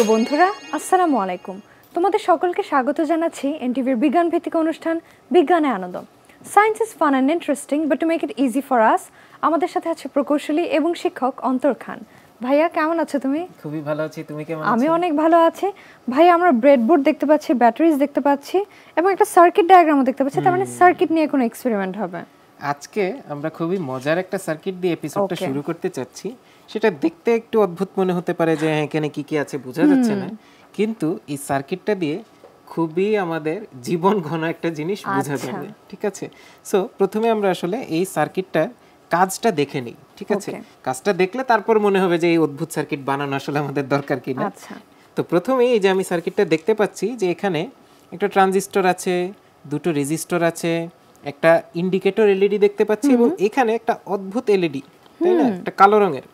প্রিয় বন্ধুরা, আসসালামু আলাইকুম। তোমাদের সকলকে স্বাগত জানাচ্ছি এনটিভির বিজ্ঞান ভিত্তিক অনুষ্ঠান বিজ্ঞানে আনন্দ। Science is fun and interesting, but to make it easy for us, আমাদের সাথে আছে প্রকৌশলী এবং শিক্ষক অন্তর খান। ভাইয়া, কেমন আছো তুমি? খুবই ভালো আছি, তুমি কেমন আছো? আমি অনেক ভালো আছি। ভাইয়া, আমরা ব্রেডবোর্ড দেখতে পাচ্ছি, ব্যাটারিজ দেখতে পাচ্ছি এবং একটা সার্কিট ডায়াগ্রামও দেখতে পাচ্ছি। তার মানে সার্কিট নিয়ে কোনো এক্সপেরিমেন্ট হবে। আজকে আমরা খুবই মজার একটা সার্কিট দিয়ে এপিসোডটা শুরু করতে চাচ্ছি। সেটা দেখতে একটু অদ্ভুত মনে হতে পারে যে এখানে কি কি আছে বোঝা যাচ্ছে না, কিন্তু এই সার্কিটটা দিয়ে খুবই আমাদের জীবন ঘন একটা জিনিস বোঝা যাবে। ঠিক আছে, সো প্রথমে আমরা আসলে এই সার্কিটটা কাজটা দেখে নিই। ঠিক আছে, কাজটা দেখলে তারপর মনে হবে যে এই অদ্ভুত সার্কিট বানানো আসলে আমাদের দরকার কিনা। তো প্রথমে এই যে আমি সার্কিটটা দেখতে পাচ্ছি যে এখানে একটা ট্রানজিস্টর আছে, দুটো রেজিস্টর আছে, একটা ইন্ডিকেটর এলইডি দেখতে পাচ্ছি এবং এখানে একটা অদ্ভুত এলইডি, তাই না, একটা কালো রঙের।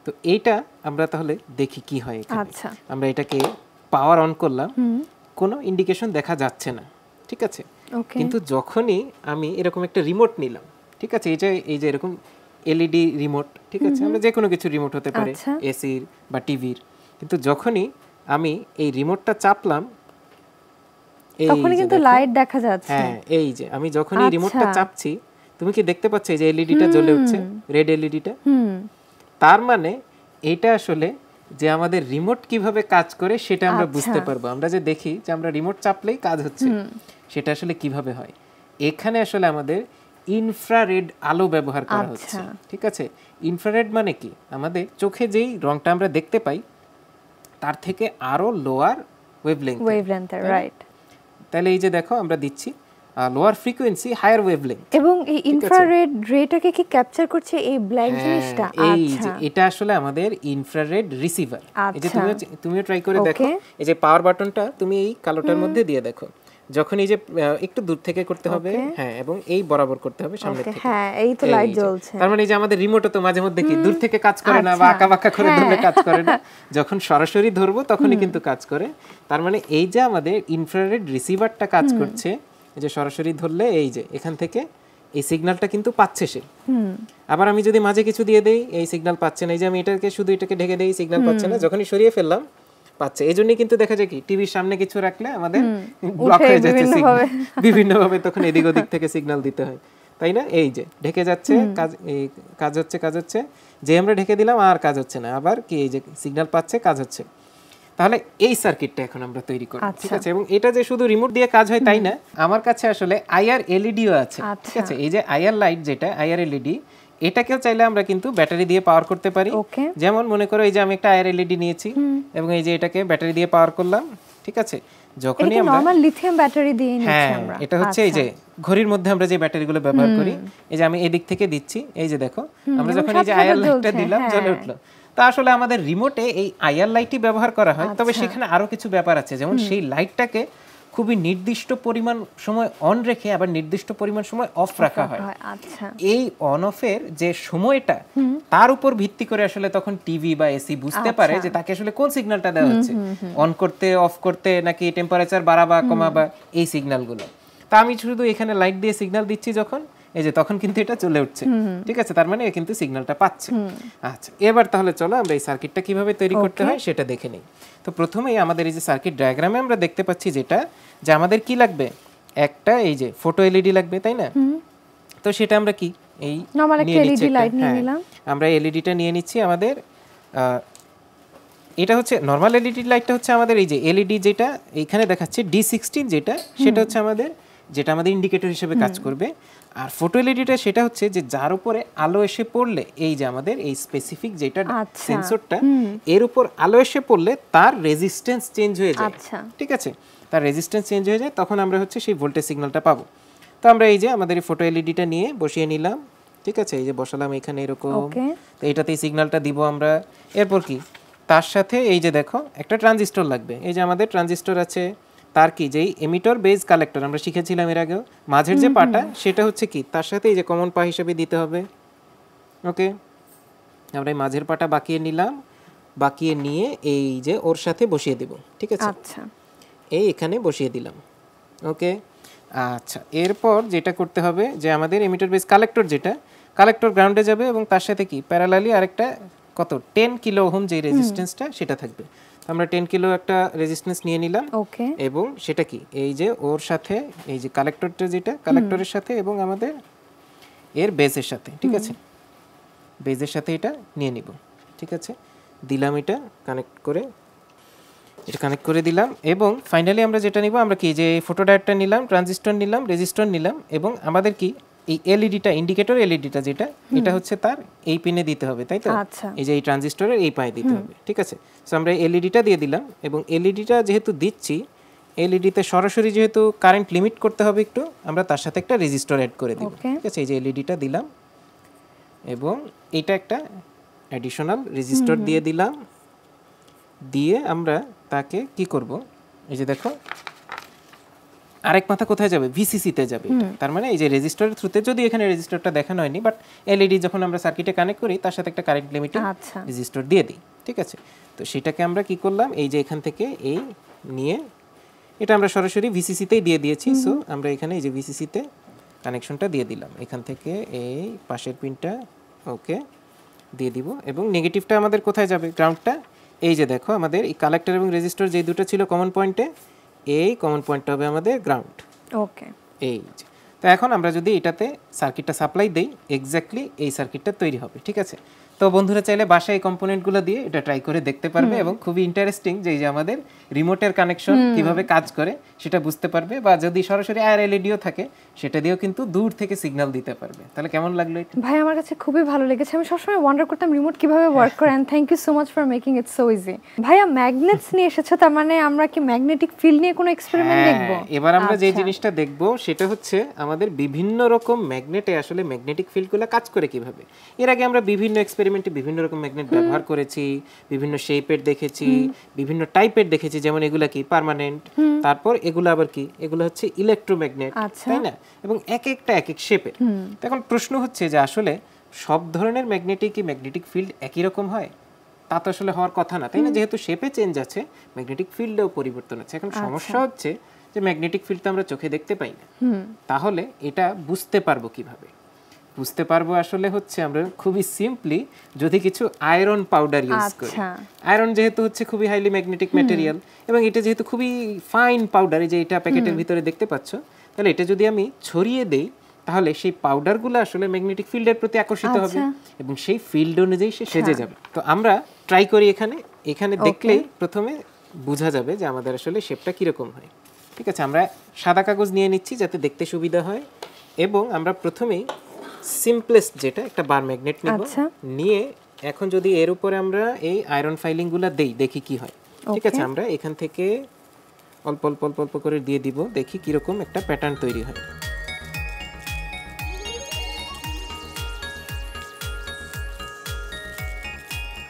তো এইটা আমরা তাহলে দেখি কি হয় এখানে। আমরা এটাকে পাওয়ার অন করলাম, কোনো ইন্ডিকেশন দেখা যাচ্ছে না। ঠিক আছে, কিন্তু যখনই আমি এরকম একটা রিমোট নিলাম, ঠিক আছে, এই যে এরকম এলইডি রিমোট, ঠিক আছে, আমরা যে কোনো কিছু রিমোট হতে পারে, এসির বা টিভির, কিন্তু যখনই আমি এই রিমোটটা চাপলাম তখন কিন্তু লাইট দেখা যাচ্ছে। হ্যাঁ, এই যে আমি যখন এই রিমোটটা চাপছি, তুমি কি দেখতে পাচ্ছ এই যে এলইডিটা জ্বলে উঠছে, রেড এলইডিটা? তার মানে এটা আসলে যে আমাদের রিমোট কিভাবে কাজ করে সেটা আমরা বুঝতে পারবো। আমরা যে দেখি যে আমরা রিমোট চাপলেই কাজ হচ্ছে, সেটা আসলে কিভাবে হয়। এখানে আসলে আমাদের ইনফ্রারেড আলো ব্যবহার করা হচ্ছে। ঠিক আছে, ইনফ্রারেড মানে কি, আমাদের চোখে যেই রংটা আমরা দেখতে পাই তার থেকে আরো লোয়ার ওয়েভলেংথ, রাইট? তাহলে এই যে দেখো আমরা দিচ্ছি লোয়ার ফ্রিকোয়েন্সি, হায়ার ওয়েভলেংথ, এবং এই ইনফ্রারেড রেটাকে কি ক্যাপচার করছে এই ব্ল্যাক জিনিসটা? এই যে এটা আসলে আমাদের ইনফ্রারেড রিসিভার। এই যে তুমিও ট্রাই করে দেখো, এই যে পাওয়ার বাটনটা তুমি এই কালোটার মধ্যে দিয়ে দেখো, যখন এই যে একটু দূর থেকে করতে হবে, হ্যাঁ, এবং এই বরাবর করতে হবে সামনে থেকে। হ্যাঁ, এই তো লাইট জ্বলছে। তার মানে এই যে আমাদের রিমোটও তো মাঝে মধ্যে কি দূর থেকে কাজ করে না, বা আঁকাবাঁকা করে ধরলে কাজ করে না, যখন সরাসরি ধরবো তখনই কিন্তু কাজ করে। তার মানে এই যে আমাদের ইনফ্রারেড রিসিভারটা কাজ করছে, এই যে সরাসরি ধরলে এই যে এখান থেকে এই সিগন্যালটা কিন্তু পাচ্ছে সে। আবার আমি যদি মাঝে কিছু দিয়ে দেই, এই সিগন্যাল পাচ্ছে না, এই যে আমি শুধু এটাকে ঢেকে দেই, সিগন্যাল পাচ্ছে না, যখনই সরিয়ে ফেললাম পাচ্ছে। এই জন্যই কিন্তু দেখা যায় কি টিভির সামনে কিছু রাখলে আমাদের ব্লক হয়ে যাচ্ছে সিগন্যাল, বিভিন্ন ভাবে তখন এদিক ওদিক থেকে সিগন্যাল দিতে হয়, তাই না? এই যে ঢেকে যাচ্ছে, কাজ হচ্ছে, যে আমরা ঢেকে দিলাম আর কাজ হচ্ছে না, আবার কি এই যে সিগন্যাল পাচ্ছে, কাজ হচ্ছে। তাহলে এই সার্কিটটা এখন আমরা তৈরি করি। ঠিক আছে, এবং এটা যে শুধু রিমোট দিয়ে কাজ হয় তাই না, আমার কাছে আসলে আইআর এলইডিও আছে। ঠিক আছে, এই যে আইআর লাইট, যেটা আইআর এলইডি, এটাকেও চাইলে আমরা কিন্তু ব্যাটারি দিয়ে পাওয়ার করতে পারি। যেমন মনে করো এই যে আমি একটা আইআর এলইডি নিয়েছি এবং এই যে এটাকে ব্যাটারি দিয়ে পাওয়ার করলাম। ঠিক আছে, যখনই আমরা নরমাল লিথিয়াম ব্যাটারি দিয়ে নিচ্ছি আমরা, এটা হচ্ছে এই যে ঘড়ির মধ্যে আমরা যে ব্যাটারিগুলো ব্যবহার করি, এই যে আমি এদিক থেকে দিচ্ছি, এই যে দেখো আমরা যখন এই যে আইআর লাইটটা দিলাম জ্বলে উঠলো। তা আসলে আমাদের রিমোটে এই আইআর লাইটই ব্যবহার করা হয়, তবে সেখানে আরো কিছু ব্যাপার আছে, যেমন সেই লাইটটাকে খুবই নির্দিষ্ট পরিমাণ সময় অন রেখে আবার নির্দিষ্ট পরিমাণ সময় অফ রাখা হয়। এই অন অফের যে সময়টা, তার উপর ভিত্তি করে আসলে তখন টিভি বা এসি বুঝতে পারে যে তাকে আসলে কোন সিগন্যালটা দেওয়া হচ্ছে, অন করতে, অফ করতে, নাকি টেম্পারেচার বাড়া বা কমা বা এই সিগন্যালগুলো। তা আমি শুধু এখানে লাইট দিয়ে সিগন্যাল দিচ্ছি যখন, এই যে তখন কিন্তু এটা চলে উঠছে। ঠিক আছে, তার মানে কিন্তু সিগন্যালটা পাচ্ছে। আচ্ছা, এবার তাহলে চলো আমরা এই সার্কিটটা কিভাবে তৈরি করতে হয় সেটা দেখে নিই। তো প্রথমেই আমাদের এই যে সার্কিট ডায়াগ্রামে আমরা দেখতে পাচ্ছি যেটা, যে আমাদের কি লাগবে, একটা এই যে ফটো এলইডি লাগবে, তাই না? তো সেটা আমরা কি এই আমরা এলইডিটা নিয়ে নিচ্ছি। আমাদের এটা হচ্ছে নরমাল এলইডি লাইটটা হচ্ছে আমাদের এই যে এলইডি যেটা এইখানে দেখাচ্ছে D16, যেটা সেটা হচ্ছে আমাদের ইন্ডিকেটর হিসেবে কাজ করবে। আর ফটো এলইডিটা সেটা হচ্ছে যে যার উপরে আলো এসে পড়লে, এই যে আমাদের এই স্পেসিফিক যেটা সেন্সরটা, এর উপর আলো এসে পড়লে তার রেজিস্ট্যান্স চেঞ্জ হয়ে যায়। ঠিক আছে, তার রেজিস্ট্যান্স চেঞ্জ হয়ে যায়, তখন আমরা হচ্ছে সেই ভোল্টেজ সিগন্যালটা পাবো। তো আমরা এই যে আমাদের এই ফটো এলইডিটা নিয়ে বসিয়ে নিলাম। ঠিক আছে, এই যে বসালাম এখানে এরকম, তো এইটাতে সিগন্যালটা দিব আমরা। এরপর কি, তার সাথে এই যে দেখো একটা ট্রানজিস্টর লাগবে। এই যে আমাদের ট্রানজিস্টর আছে, তার কি যেই এমিটর বেজ কালেক্টর আমরা শিখেছিলাম এর আগেও, মাঝের যে পাটা সেটা হচ্ছে কি তার সাথে এই যে কমন পা হিসেবে দিতে হবে। ওকে, আমরা এই মাঝের পাটা বাকিয়ে নিলাম, বাকিয়ে নিয়ে এই যে ওর সাথে বসিয়ে দেব। ঠিক আছে, আচ্ছা, এই এখানে বসিয়ে দিলাম। ওকে, আচ্ছা, এরপর যেটা করতে হবে যে আমাদের এমিটর বেজ কালেক্টর, যেটা কালেক্টর গ্রাউন্ডে যাবে এবং তার সাথে কি প্যারালালি আরেকটা কত 10 কিলো ওহম যে রেজিস্ট্যান্সটা সেটা থাকবে। আমরা 10 কিলো একটা রেজিস্ট্যান্স নিয়ে নিলাম ওকে এবং সেটা কি এই যে ওর সাথে এই যে কালেক্টরটা যেটা কালেক্টরের সাথে এবং আমাদের এর বেজের সাথে, ঠিক আছে, বেজের সাথে এটা নিয়ে নিব, ঠিক আছে, দিলাম এটা কানেক্ট করে, এটা কানেক্ট করে দিলাম এবং ফাইনালি আমরা যেটা নিব আমরা কি যে ফটোডায়োডটা নিলাম, ট্রানজিস্টর নিলাম, রেজিস্টর নিলাম এবং আমাদের কি এই এলইডিটা ইন্ডিকেটর এলইডিটা যেটা এটা হচ্ছে তার এই পিনে দিতে হবে, তাই তো, আচ্ছা এই যে এই ট্রানজিস্টরের এই পায়ে দিতে হবে, ঠিক আছে। সো আমরা এলইডিটা দিয়ে দিলাম এবং এলইডিটা যেহেতু দিচ্ছি এলইডিতে সরাসরি যেহেতু কারেন্ট লিমিট করতে হবে একটু, আমরা তার সাথে একটা রেজিস্টর অ্যাড করে দিব, ঠিক আছে। এই যে এলইডিটা দিলাম এবং এটা একটা অ্যাডিশনাল রেজিস্টর দিয়ে দিলাম, দিয়ে আমরা তাকে কি করব, এই যে দেখো আরেক মাথা কোথায় যাবে, ভিসিসিতে যাবে, তার মানে এই যে রেজিস্টরের থ্রুতে, যদি এখানে রেজিস্টরটা দেখানো হয়নি বাট এলইডি যখন আমরা সার্কিটে কানেক্ট করি তার সাথে একটা কারেন্ট লিমিটেড রেজিস্টর দিয়ে দিই, ঠিক আছে। তো সেটাকে আমরা কি করলাম, এই যে এখান থেকে এই নিয়ে এটা আমরা সরাসরি ভিসিসিতেই দিয়ে দিয়েছি। সো আমরা এখানে এই যে ভিসিসিতে কানেকশনটা দিয়ে দিলাম, এখান থেকে এই পাশের পিনটা ওকে দিয়ে দিব এবং নেগেটিভটা আমাদের কোথায় যাবে, গ্রাউন্ডটা, এই যে দেখো আমাদের এই কালেক্টর এবং রেজিস্টর যে দুটো ছিল কমন পয়েন্টে, এই কমন পয়েন্টটা হবে আমাদের গ্রাউন্ড, ওকে। এই যে তো এখন আমরা যদি এটাতে সার্কিটটা সাপ্লাই দেই এক্স্যাক্টলি এই সার্কিটটা তৈরি হবে, ঠিক আছে। তো বন্ধুরা চাইলে বাসায় এই কম্পোনেন্টগুলো দিয়ে এটা ট্রাই করে দেখতে পারবে এবং খুবই ইন্টারেস্টিং যে এই যে আমাদের রিমোটের কানেকশন কিভাবে কাজ করে সেটা বুঝতে পারবে, বা যদি সরাসরি আর এলইডিও থাকে সেটা দিয়েও কিন্তু দূর থেকে সিগন্যাল দিতে পারবে। তাহলে কেমন লাগলো এটা? ভাই আমার কাছে খুবই ভালো লেগেছে, আমি সবসময় ওয়ান্ডার করতাম রিমোট কিভাবে ওয়ার্ক করে, and thank you so much for making it so easy. ভাইয়া ম্যাগনেটস নিয়ে এসেছো, তার মানে আমরা কি ম্যাগনেটিক ফিল্ড নিয়ে কোনো এক্সপেরিমেন্ট দেখব? এবার আমরা যে জিনিসটা দেখব সেটা হচ্ছে আমাদের বিভিন্ন রকম ম্যাগনেটে আসলে ম্যাগনেটিক ফিল্ডগুলো কাজ করে কিভাবে। এর আগে আমরা বিভিন্ন এক্সপেরিমেন্টে বিভিন্ন রকম ম্যাগনেট ব্যবহার করেছি, বিভিন্ন শেপের দেখেছি, বিভিন্ন টাইপের দেখেছি, যেমন এগুলা কি পার্মানেন্ট, তারপর এগুলো আবার কি, এগুলো হচ্ছে ইলেকট্রোম্যাগনেট, তাই না, এবং এক একটা এক এক শেপের। এখন প্রশ্ন হচ্ছে যে আসলে সব ধরনের ম্যাগনেটিক ফিল্ড একই রকম হয়? তা তো আসলে হওয়ার কথা না, তাই না, যেহেতু শেপে চেঞ্জ আছে ম্যাগনেটিক ফিল্ডেও পরিবর্তন আছে। এখন সমস্যা হচ্ছে যে ম্যাগনেটিক ফিল্ড তো আমরা চোখে দেখতে পাই না, তাহলে এটা বুঝতে পারবো কিভাবে? বুঝতে পারবো আসলে হচ্ছে আমরা খুবই সিম্পলি যদি কিছু আয়রন পাউডার ইউজ করি। আয়রন যেহেতু হচ্ছে খুবই হাইলি ম্যাগনেটিক ম্যাটেরিয়াল এবং এটা যেহেতু খুবই ফাইন পাউডার, এই যে এটা প্যাকেটের ভিতরে দেখতে পাচ্ছ, তাহলে এটা যদি আমি ছড়িয়ে দেই তাহলে সেই পাউডারগুলো আসলে ম্যাগনেটিক ফিল্ডের প্রতি আকর্ষিত হবে এবং সেই ফিল্ড অনুযায়ী সে সেজে যাবে। তো আমরা ট্রাই করি এখানে দেখলেই প্রথমে বোঝা যাবে যে আমাদের আসলে শেপটা কিরকম হয়। ঠিক আছে, আমরা সাদা কাগজ নিয়ে নিচ্ছি যাতে দেখতে সুবিধা হয় এবং আমরা প্রথমেই সিম্পলেস্ট যেটা একটা বার ম্যাগনেট নিব, নিয়ে এখন যদি এর উপরে আমরা এই আয়রন ফাইলিংগুলো দেই দেখি কি হয়। ঠিক আছে, আমরা এখান থেকে অল্প অল্প অল্প অল্প করে দিয়ে দিব, দেখি কিরকম একটা প্যাটার্ন তৈরি হয়।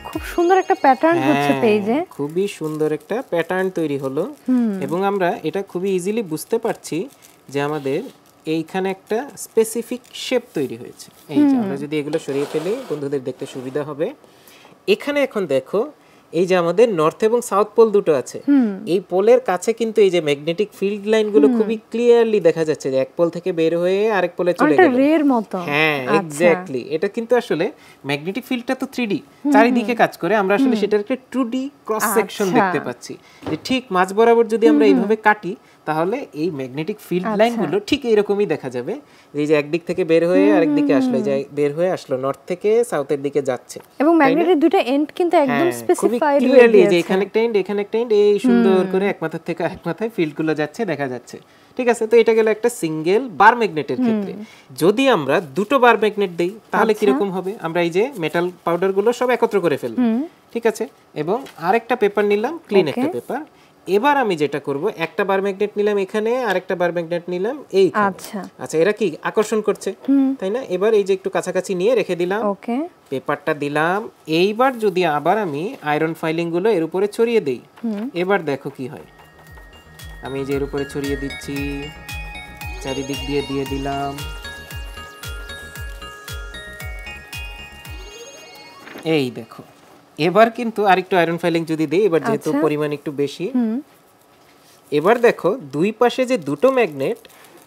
খুব সুন্দর একটা প্যাটার্ন হচ্ছে পেজে, খুবই সুন্দর একটা প্যাটার্ন তৈরি হলো এবং আমরা এটা খুবই ইজিলি বুঝতে পারছি যে আমাদের এইখানে একটা স্পেসিফিক শেপ তৈরি হয়েছে। এই যে আমরা যদি এগুলো সরিয়ে ফেলি বন্ধুদের দেখতে সুবিধা হবে। এখানে এখন দেখো এই যে আমাদের নর্থ এবং সাউথ পোল দুটো আছে, এই পোলের কাছে কিন্তু এই যে ম্যাগনেটিক ফিল্ড লাইনগুলো খুবই ক্লিয়ারলি দেখা যাচ্ছে যে এক পোল থেকে বের হয়ে আরেক পোলে চলে গেল। রের মতো। হ্যাঁ, এক্স্যাক্টলি। এটা কিন্তু আসলে ম্যাগনেটিক ফিল্ডটা তো 3D চারিদিকে কাজ করে, আমরা আসলে সেটার একটা 2D ক্রস সেকশন দেখতে পাচ্ছি যে ঠিক মাঝ বরাবর যদি আমরা এইভাবে কাটি তাহলে এই ম্যাগনেটিক ফিল্ড লাইনগুলো ঠিক এইরকমই দেখা যাবে। এই যে একদিক থেকে বের হয়ে আরেক দিকে আসলো, যে বের হয়ে আসলো নর্থ থেকে সাউথের দিকে যাচ্ছে এবং ম্যাগনেটের দুটো এন্ড কিন্তু একদম স্পেসিফাইড ক্লিয়ারলি যে এখানে একটা এন্ড এখানে একটা এন্ড, এই সুন্দর করে এক মাথা থেকে আরেক মাথায় ফিল্ডগুলো যাচ্ছে দেখা যাচ্ছে। ঠিক আছে, তো এটা গেল একটা সিঙ্গেল বার ম্যাগনেটের ক্ষেত্রে। যদি আমরা দুটো বার ম্যাগনেট দেই তাহলে কিরকম হবে? আমরা এই যে মেটাল পাউডার গুলো সব একত্র করে ফেলবো, ঠিক আছে, এবং আরেকটা পেপার নিলাম, ক্লিন একটা পেপার। এবার আমি যেটা করব, একটা বার ম্যাগনেট নিলাম এখানে, আরেকটা বার ম্যাগনেট নিলাম এই। আচ্ছা, এরা কি আকর্ষণ করছে, তাই না? এবার এই যে একটু কাছাকাছি নিয়ে রেখে দিলাম, পেপারটা দিলাম। এইবার যদি আবার আমি আয়রন ফাইলিং গুলো এর উপরে ছড়িয়ে দেই, এবার দেখো কি হয়। আমি এই যে এর উপরে ছড়িয়ে দিচ্ছি, চারিদিক দিয়ে দিয়ে দিলাম। এই দেখো, এবার কিন্তু আরেকটু আয়রন ফাইলিং যদি দেই, এবার যেহেতু পরিমাণ একটু বেশি, এবার দেখো দুই পাশে যে দুটো ম্যাগনেট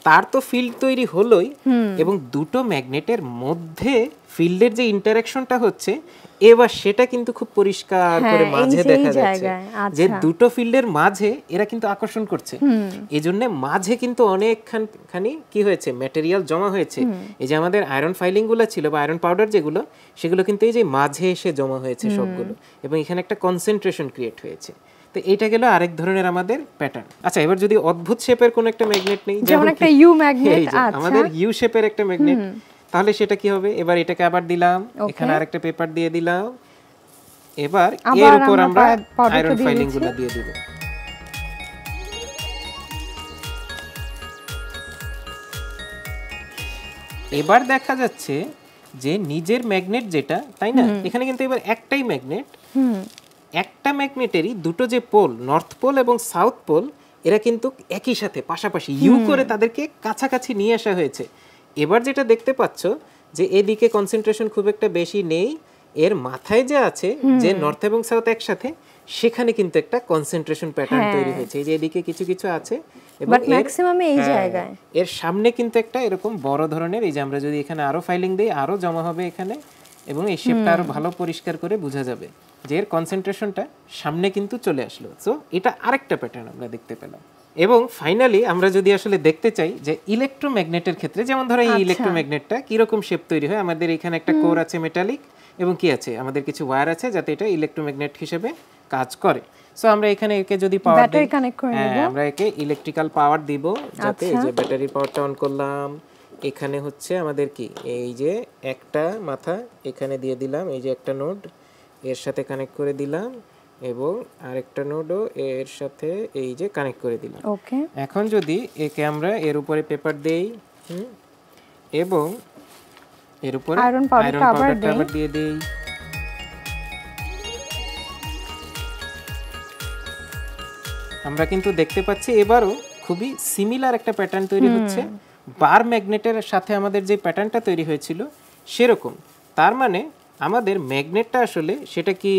তার তো ফিল্ড তৈরি হলোই, এবং দুটো ম্যাগনেটের মধ্যে ফিল্ডের যে ইন্টারঅ্যাকশনটা হচ্ছে এবার সেটা কিন্তু খুব পরিষ্কার করে মাঝে দেখা যাচ্ছে যে দুটো ফিল্ডের মাঝে এরা কিন্তু আকর্ষণ করছে। এজন্য মাঝে কিন্তু অনেকখানি কি হয়েছে, ম্যাটেরিয়াল জমা হয়েছে। এই যে আমাদের আয়রন ফাইলিং গুলো ছিল বা আয়রন পাউডার যেগুলো, সেগুলো কিন্তু এই যে মাঝে এসে জমা হয়েছে সবগুলো, এবং এখানে একটা কনসেন্ট্রেশন ক্রিয়েট হয়েছে। তো এটা গেল আরেক ধরনের আমাদের প্যাটার্ন। আচ্ছা, এবার যদি অদ্ভুত শেপের কোন একটা ম্যাগনেট নেই, যেমন একটা ইউ ম্যাগনেট, আমাদের ইউ শেপের একটা ম্যাগনেট, তাহলে সেটা কি হবে? এবার এটাকে আবার দিলাম, এখানে আরেকটা পেপার দিয়ে দিলাম, এবার এর উপর আমরা আয়রন ফাইলিং গুলো দিয়ে দেব। এবার দেখা যাচ্ছে যে নিজের ম্যাগনেট যেটা, তাই না, এখানে কিন্তু এবার একটাই ম্যাগনেট, একটা ম্যাগনেটেরই দুটো যে পোল, নর্থ পোল এবং সাউথ পোল, এরা কিন্তু একই সাথে পাশাপাশি ইউ করে তাদেরকে কাছাকাছি নিয়ে আসা হয়েছে। এবার যেটা দেখতে পাচ্ছ যে এদিকে কনসেন্ট্রেশন খুব একটা বেশি নেই, এর মাথায় যে আছে যে নর্থ এবং সাউথ একসাথে, সেখানে কিন্তু একটা কনসেন্ট্রেশন প্যাটার্ন তৈরি হয়েছে। এই যে এদিকে কিছু কিছু আছে এবং ম্যাক্সিমাম এই জায়গায়, এর সামনে কিন্তু একটা এরকম বড় ধরনের, এই যে আমরা যদি এখানে আরো ফাইলিং দেই আরো জমা হবে এখানে, এবং এই শেপটা আরো ভালো পরিষ্কার করে বোঝা যাবে যে এর কনসেন্ট্রেশনটা সামনে কিন্তু চলে আসলো। সো এটা আরেকটা প্যাটার্ন আমরা দেখতে পেলাম। এবং ফাইনালি আমরা যদি আসলে দেখতে চাই যে ইলেকট্রোম্যাগনেটের ক্ষেত্রে, যেমন ধরো এই ইলেকট্রোম্যাগনেটটা কিরকম শেপ তৈরি হয়, আমাদের এখানে একটা কোর আছে মেটালিক, এবং কি আছে, আমাদের কিছু ওয়্যার আছে যাতে এটা ইলেকট্রোম্যাগনেট হিসেবে কাজ করে। সো আমরা এখানে একে যদি পাওয়ার দিই, আমরা একে ইলেকট্রিক্যাল পাওয়ার দিব, যাতে এই যে ব্যাটারি পাওয়ারটা অন করলাম, এখানে হচ্ছে আমাদের কি, এই যে একটা মাথা এখানে দিয়ে দিলাম, এই যে একটা নোড এর সাথে কানেক্ট করে দিলাম, এবং আরেকটা নোডও এর সাথে এই যে কানেক্ট করে দিলাম। ওকে, এখন যদি একে আমরা এর উপরে পেপার দেই, এবং এর উপরে আয়রন পাউডার দিয়ে দেই, আমরা কিন্তু দেখতে পাচ্ছি এবারও খুবই সিমিলার একটা প্যাটার্ন তৈরি হচ্ছে। বার ম্যাগনেটের সাথে আমাদের যে প্যাটার্নটা তৈরি হয়েছিল সেরকম। তার মানে আমাদের ম্যাগনেটটা আসলে সেটা কি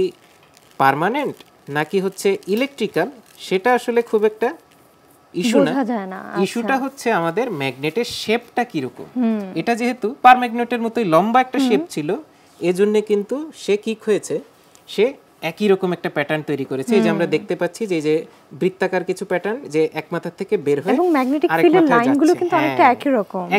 পার্মানেন্ট নাকি হচ্ছে ইলেকট্রিক্যাল, সেটা আসলে খুব একটা ইস্যু না। ইস্যুটা হচ্ছে আমাদের ম্যাগনেটের শেপটা কিরকম। এটা যেহেতু পার ম্যাগনেটের মতোই লম্বা একটা শেপ ছিল, এজন্য কিন্তু সে কি হয়েছে, সে একই রকম একটা প্যাটার্ন তৈরি করেছে। এই যে আমরা দেখতে পাচ্ছি যে বৃত্তাকার কিছু প্যাটার্ন যে এক মাথা থেকে বের হয়ে এবং ম্যাগনেটিক ফিল্ডের লাইনগুলো কিন্তু অনেকটা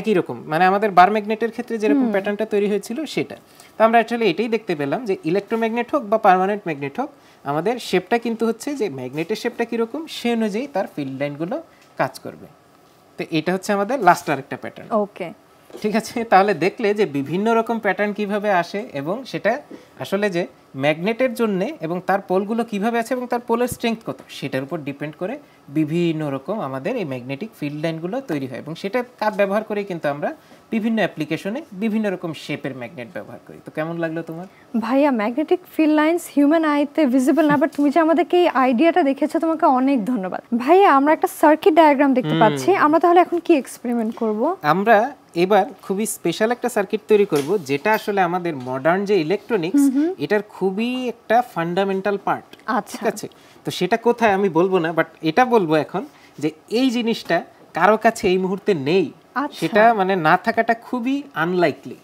একই রকম, মানে আমাদের বার ম্যাগনেটের ক্ষেত্রে যেরকম প্যাটার্নটা তৈরি হয়েছিল সেটা। তো আমরা অ্যাকচুয়ালি এটাই দেখতে পেলাম যে ইলেকট্রোম্যাগনেট হোক বা পার্মানেন্ট ম্যাগনেট হোক, আমাদের শেপটা কিন্তু হচ্ছে যে ম্যাগনেটের শেপটা কিরকম সে অনুযায়ী তার ফিল্ড লাইনগুলো কাজ করবে। তো এটা হচ্ছে আমাদের লাস্ট আরেকটা প্যাটার্ন। ওকে, ঠিক আছে, তাহলে দেখলে যে বিভিন্ন রকম প্যাটার্ন কিভাবে আসে, এবং সেটা আসলে যে ম্যাগনেটের জন্য এবং তার পোলগুলো কিভাবে আছে এবং তার পোলের স্ট্রেংথ কত, সেটার উপর ডিপেন্ড করে বিভিন্ন রকম আমাদের এই ম্যাগনেটিক ফিল্ড লাইনগুলো তৈরি হয়। এবং সেটা কাজ ব্যবহার করে কিন্তু আমরা বিভিন্ন অ্যাপ্লিকেশনে বিভিন্ন রকম শেপের ম্যাগনেট ব্যবহার করি। তো কেমন লাগলো তোমার? ভাইয়া, ম্যাগনেটিক ফিল্ড লাইন্স হিউম্যান আইতে ভিজিবল না, বাট তুমি যে আমাদেরকে এই আইডিয়াটা দেখেছো, তোমাকে অনেক ধন্যবাদ। ভাইয়া, আমরা একটা সার্কিট ডায়াগ্রাম দেখতে পাচ্ছি, আমরা তাহলে এখন কি এক্সপেরিমেন্ট করব? আমরা এবার খুবই স্পেশাল একটা সার্কিট তৈরি করব, যেটা আসলে আমাদের মডার্ন যে ইলেকট্রনিক্স, এটার খুবই একটা ফান্ডামেন্টাল পার্ট। ঠিক আছে, তো সেটা কোথায় আমি বলবো না, বাট এটা বলবো এখন যে এই জিনিসটা কারো কাছে এই মুহূর্তে নেই, সেটা মানে না থাকাটা খুবই আনলাইকলি।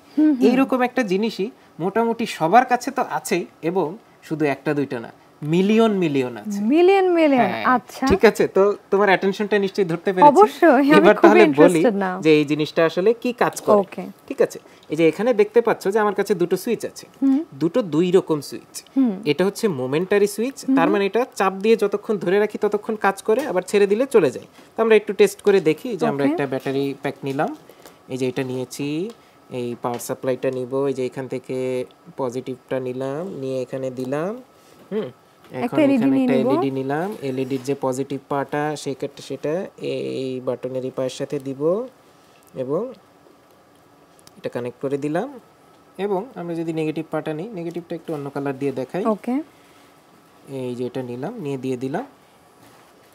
এইরকম একটা জিনিসই মোটামুটি সবার কাছে তো আছেই, এবং শুধু একটা দুইটা না, মিলিয়ন মিলিয়ন আছে, মিলিয়ন মিলিয়ন। আচ্ছা, ঠিক আছে, তো তোমার অ্যাটেনশনটা নিশ্চয়ই ধরতে পেরেছি। অবশ্যই, এবার তাহলে বলি যে এই জিনিসটা আসলে কি কাজ করে। ঠিক আছে, এই যে এখানে দেখতে পাচ্ছ যে আমার কাছে দুটো সুইচ আছে, দুটো দুই রকম সুইচ। এটা হচ্ছে মোমেন্টারি সুইচ, তার মানে এটা চাপ দিয়ে যতক্ষণ ধরে রাখি ততক্ষণ কাজ করে, আবার ছেড়ে দিলে চলে যায়। তো আমরা একটু টেস্ট করে দেখি। যে আমরা একটা ব্যাটারি প্যাক নিলাম, এই যে এটা নিয়েছি, এই পাওয়ার সাপ্লাইটা নিব, এই যে এখান থেকে পজিটিভটা নিলাম, নিয়ে এখানে দিলাম। এখন এখানে একটা এলইডি নিলাম, এলইডির যে পজিটিভ পার্টটা সেটা এই বাটনের এই পায়ের সাথে দিব, এবং এটা কানেক্ট করে দিলাম। এবং আমরা যদি নেগেটিভ পার্টটা নিই, নেগেটিভটা একটু অন্য কালার দিয়ে দেখাই। ওকে, এই যে এটা নিলাম, নিয়ে দিয়ে দিলাম,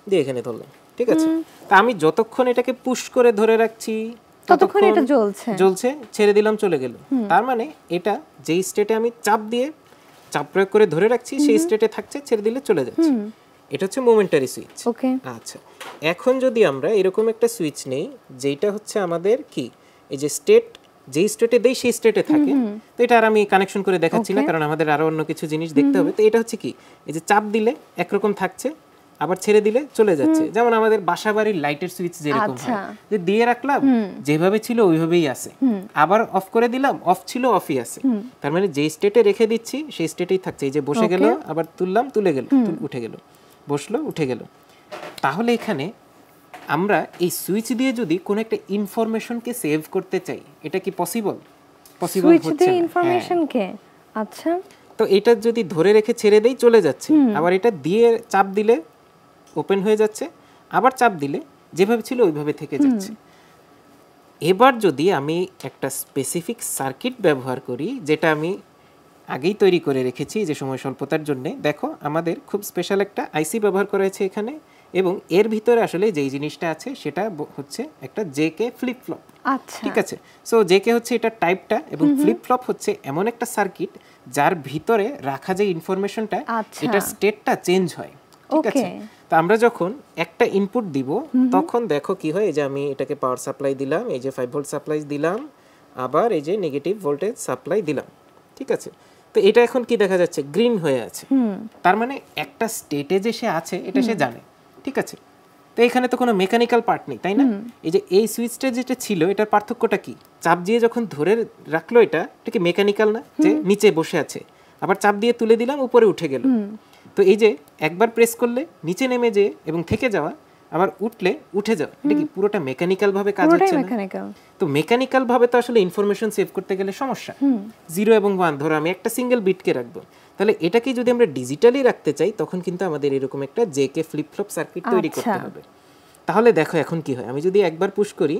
দিয়ে এখানে ধরলাম। ঠিক আছে, তা আমি যতক্ষণ এটাকে পুশ করে ধরে রাখছি ততক্ষণ এটা জ্বলছে, ছেড়ে দিলাম চলে গেল। তার মানে এটা যেই স্টেটে আমি চাপ প্রয়োগ করে ধরে রাখছি সেই স্টেটে থাকছে, ছেড়ে দিলে চলে যাচ্ছে। এটা হচ্ছে মোমেন্টারি সুইচ। ওকে, আচ্ছা, এখন যদি আমরা এরকম একটা সুইচ নেই যেটা হচ্ছে আমাদের কি এই যে স্টেট, যেই স্টেটে দেই সেই স্টেটে থাকে, তো এটা আর আমি কানেকশন করে দেখাচ্ছি না কারণ আমাদের আরো অন্য কিছু জিনিস দেখতে হবে। তো এটা হচ্ছে কি এই যে চাপ দিলে একরকম থাকছে, আবার ছেড়ে দিলে চলে যাচ্ছে, যেমন আমাদের বাসাবাড়ির লাইটের সুইচ যেরকম হয়, যে দিয়ে রাখলাম যেভাবে ছিল ওইভাবেই আছে, আবার অফ করে দিলাম অফ ছিল অফই আছে। তার মানে যে স্টেটে রেখে দিচ্ছি সেই স্টেটেই থাকছে। এই যে বসে গেল, আবার তুললাম তুলে গেল, উঠে গেল, বসলো উঠে গেল। তাহলে এখানে আমরা এই সুইচ দিয়ে যদি কোনো একটা ইনফরমেশনকে সেভ করতে চাই, এটা কি পসিবল? পসিবল সুইচ হচ্ছে দিয়ে না। ইনফরমেশনকে, আচ্ছা, তো এটা যদি ধরে রেখে ছেড়ে দেই চলে যাচ্ছে, আবার এটা দিয়ে চাপ দিলে ওপেন হয়ে যাচ্ছে, আবার চাপ দিলে যেভাবে ছিল ওইভাবে থেকে যাচ্ছে। এবার যদি আমি একটা স্পেসিফিক সার্কিট ব্যবহার করি, যেটা আমি আগেই তৈরি করে রেখেছি যে সময় স্বল্পতার জন্য, দেখো আমাদের খুব স্পেশাল একটা আইসি ব্যবহার করা হয়েছে এখানে, এবং এর ভিতরে আসলে যেই জিনিসটা আছে সেটা হচ্ছে একটা জেকে ফ্লিপ ফ্লপ। আচ্ছা, ঠিক আছে, সো জেকে হচ্ছে এটা টাইপটা, এবং ফ্লিপ ফ্লপ হচ্ছে এমন একটা সার্কিট যার ভিতরে রাখা যে ইনফরমেশনটা, এটা স্টেটটা চেঞ্জ হয়। ঠিক আছে, তো আমরা যখন একটা ইনপুট দিব তখন দেখো কি হয়, এই যে আমি এটাকে পাওয়ার সাপ্লাই দিলাম, এই যে 5 ভোল্ট সাপ্লাই দিলাম, আবার এই যে নেগেটিভ ভোল্টেজ সাপ্লাই দিলাম। ঠিক আছে, তো এটা এখন কি দেখা যাচ্ছে, গ্রিন হয়ে আছে। তার মানে একটা স্টেটে যে সে আছে এটা সে জানে। ঠিক আছে, তো এখানে তো কোনো মেকানিক্যাল পার্ট নেই, তাই না? এই যে এই সুইচটা যেটা ছিল এটার পার্থক্যটা কি, চাপ দিয়ে যখন ধরে রাখলো এটা কি মেকানিক্যাল না, যে নিচে বসে আছে, আবার চাপ দিয়ে তুলে দিলাম উপরে উঠে গেল। তো এই যে একবার প্রেস করলে নিচে নেমে যেয়ে এবং থেকে যাওয়া, আবার উঠলে উঠে যাওয়া, এটা কি পুরোটা মেকানিক্যাল ভাবে কাজ হচ্ছে না? তো মেকানিক্যাল ভাবে তো আসলে ইনফরমেশন সেভ করতে গেলে সমস্যা। 0 এবং 1 ধরো আমি একটা সিঙ্গেল বিটকে রাখবো, তাহলে এটাকে যদি আমরা ডিজিটালি রাখতে চাই তখন কিন্তু আমাদের এরকম একটা জেকে ফ্লিপ ফ্লপ সার্কিট তৈরি করতে হবে। তাহলে দেখো এখন কি হয়, আমি যদি একবার পুশ করি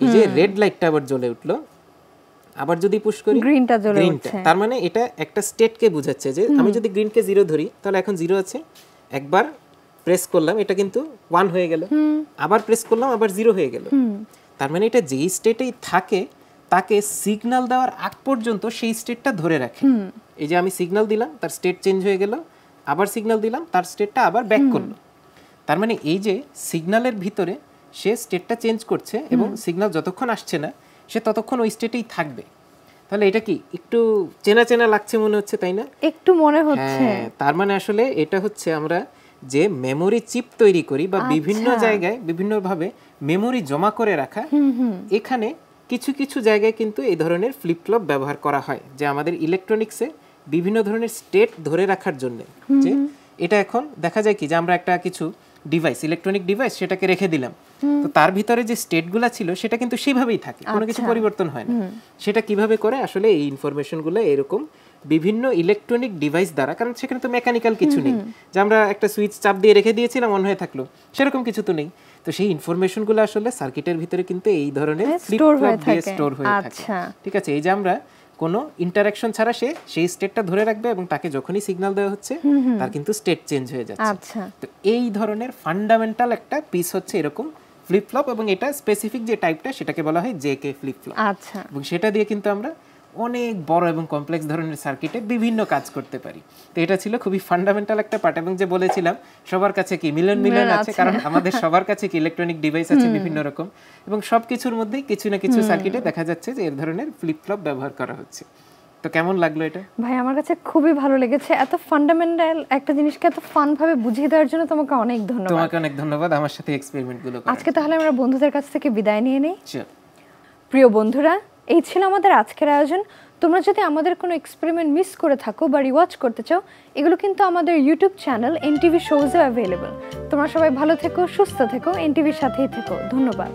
এই যে রেড লাইটটা আবার জ্বলে উঠলো, আবার যদি পুশ করি গ্রিনটা জ্বলে উঠছে, তার মানে এটা একটা স্টেটকে বোঝাচ্ছে যে আমি যদি গ্রিনকে 0 ধরি তাহলে এখন 0 আছে, একবার প্রেস করলাম এটা কিন্তু 1 হয়ে গেল, আবার প্রেস করলাম আবার 0 হয়ে গেল। তার মানে এটা যেই স্টেটেই থাকে তাকে সিগন্যাল দেওয়ার আগ পর্যন্ত সেই স্টেটটা ধরে রাখে। এই যে আমি সিগন্যাল দিলাম তার স্টেট চেঞ্জ হয়ে গেল, আবার সিগন্যাল দিলাম তার স্টেটটা আবার ব্যাক করলো। তার মানে এই যে সিগন্যালের ভিতরে সে স্টেটটা চেঞ্জ করছে এবং সিগন্যাল যতক্ষণ আসছে না সে ততক্ষণ ওই স্টেটেই থাকবে। তাহলে এটা কি একটু চেনা চেনা লাগছে মনে হচ্ছে, তাই না? একটু মনে হচ্ছে। তার মানে আসলে এটা হচ্ছে আমরা যে মেমোরি চিপ তৈরি করি বা বিভিন্ন জায়গায় বিভিন্নভাবে মেমোরি জমা করে রাখা, এখানে কিছু কিছু জায়গায় কিন্তু এই ধরনের ফ্লিপ ফ্লপ ব্যবহার করা হয়, যে আমাদের ইলেকট্রনিক্সে বিভিন্ন ধরনের স্টেট ধরে রাখার জন্য। যে এটা এখন দেখা যায় কি যে আমরা একটা কিছু ডিভাইস, ইলেকট্রনিক ডিভাইস, সেটাকে রেখে দিলাম, তো তার ভিতরে যে স্টেটগুলো ছিল সেটা কিন্তু সেভাবেই থাকে, কোনো কিছু পরিবর্তন হয় না। সেটা কিভাবে করে আসলে এই ইনফরমেশনগুলো এরকম বিভিন্ন ইলেকট্রনিক ডিভাইস দ্বারা, কারণ সেখানে তো মেকানিক্যাল কিছু নেই যে আমরা একটা সুইচ চাপ দিয়ে রেখে দিয়েছিলাম অন হয়ে থাকলো, সেরকম কিছু তো নেই। তো সেই ইনফরমেশনগুলো আসলে সার্কিটের ভিতরে কিন্তু এই ধরনের ফ্লিপ ফ্লপ দিয়ে স্টোর হয়ে থাকে। ঠিক আছে, এই যে আমরা কোনো ইন্টারঅ্যাকশন ছাড়া সেই স্টেটটা ধরে রাখবে এবং তাকে যখনই সিগন্যাল দেওয়া হচ্ছে তার কিন্তু স্টেট চেঞ্জ হয়ে যাচ্ছে। তো এই ধরনের ফান্ডামেন্টাল একটা পিস হচ্ছে এরকম ফ্লিপ ফ্লপ, এবং এটা স্পেসিফিক যে টাইপটা সেটাকে বলা হয় জেকে ফ্লিপ ফ্লপ। এবং সেটা দিয়ে কিন্তু আমরা অনেক বড় এবং কমপ্লেক্স ধরনের সার্কিটে বিভিন্ন কাজ করতে পারি। তো এটা ছিল খুবই ফান্ডামেন্টাল একটা পার্ট, এবং যে বলেছিলাম সবার কাছে কি মিলন আছে, কারণ আমাদের সবার কাছে কি ইলেকট্রনিক ডিভাইস আছে বিভিন্ন রকম, এবং সবকিছুর মধ্যেই কিছু না কিছু সার্কিটে দেখা যাচ্ছে যে এর ধরনের ফ্লিপ ফ্লপ ব্যবহার করা হচ্ছে। তো কেমন লাগলো এটা? ভাই আমার কাছে খুবই ভালো লেগেছে, এত ফান্ডামেন্টাল একটা জিনিসকে এত ফান ভাবে বুঝিয়ে দেওয়ার জন্য তোমাকে অনেক ধন্যবাদ। তোমাকে অনেক ধন্যবাদ আমার সাথে এক্সপেরিমেন্টগুলো করার। আজকে তাহলে আমরা বন্ধুদের কাছ থেকে বিদায় নিয়ে নেই। প্রিয় বন্ধুরা, এই ছিল আমাদের আজকের আয়োজন। তোমরা যদি আমাদের কোনো এক্সপেরিমেন্ট মিস করে থাকো বা রিওয়াচ করতে চাও, এগুলো কিন্তু আমাদের ইউটিউব চ্যানেল এনটিভি শোজে অ্যাভেলেবল। তোমরা সবাই ভালো থেকো, সুস্থ থেকো, এনটিভির সাথেই থেকো। ধন্যবাদ।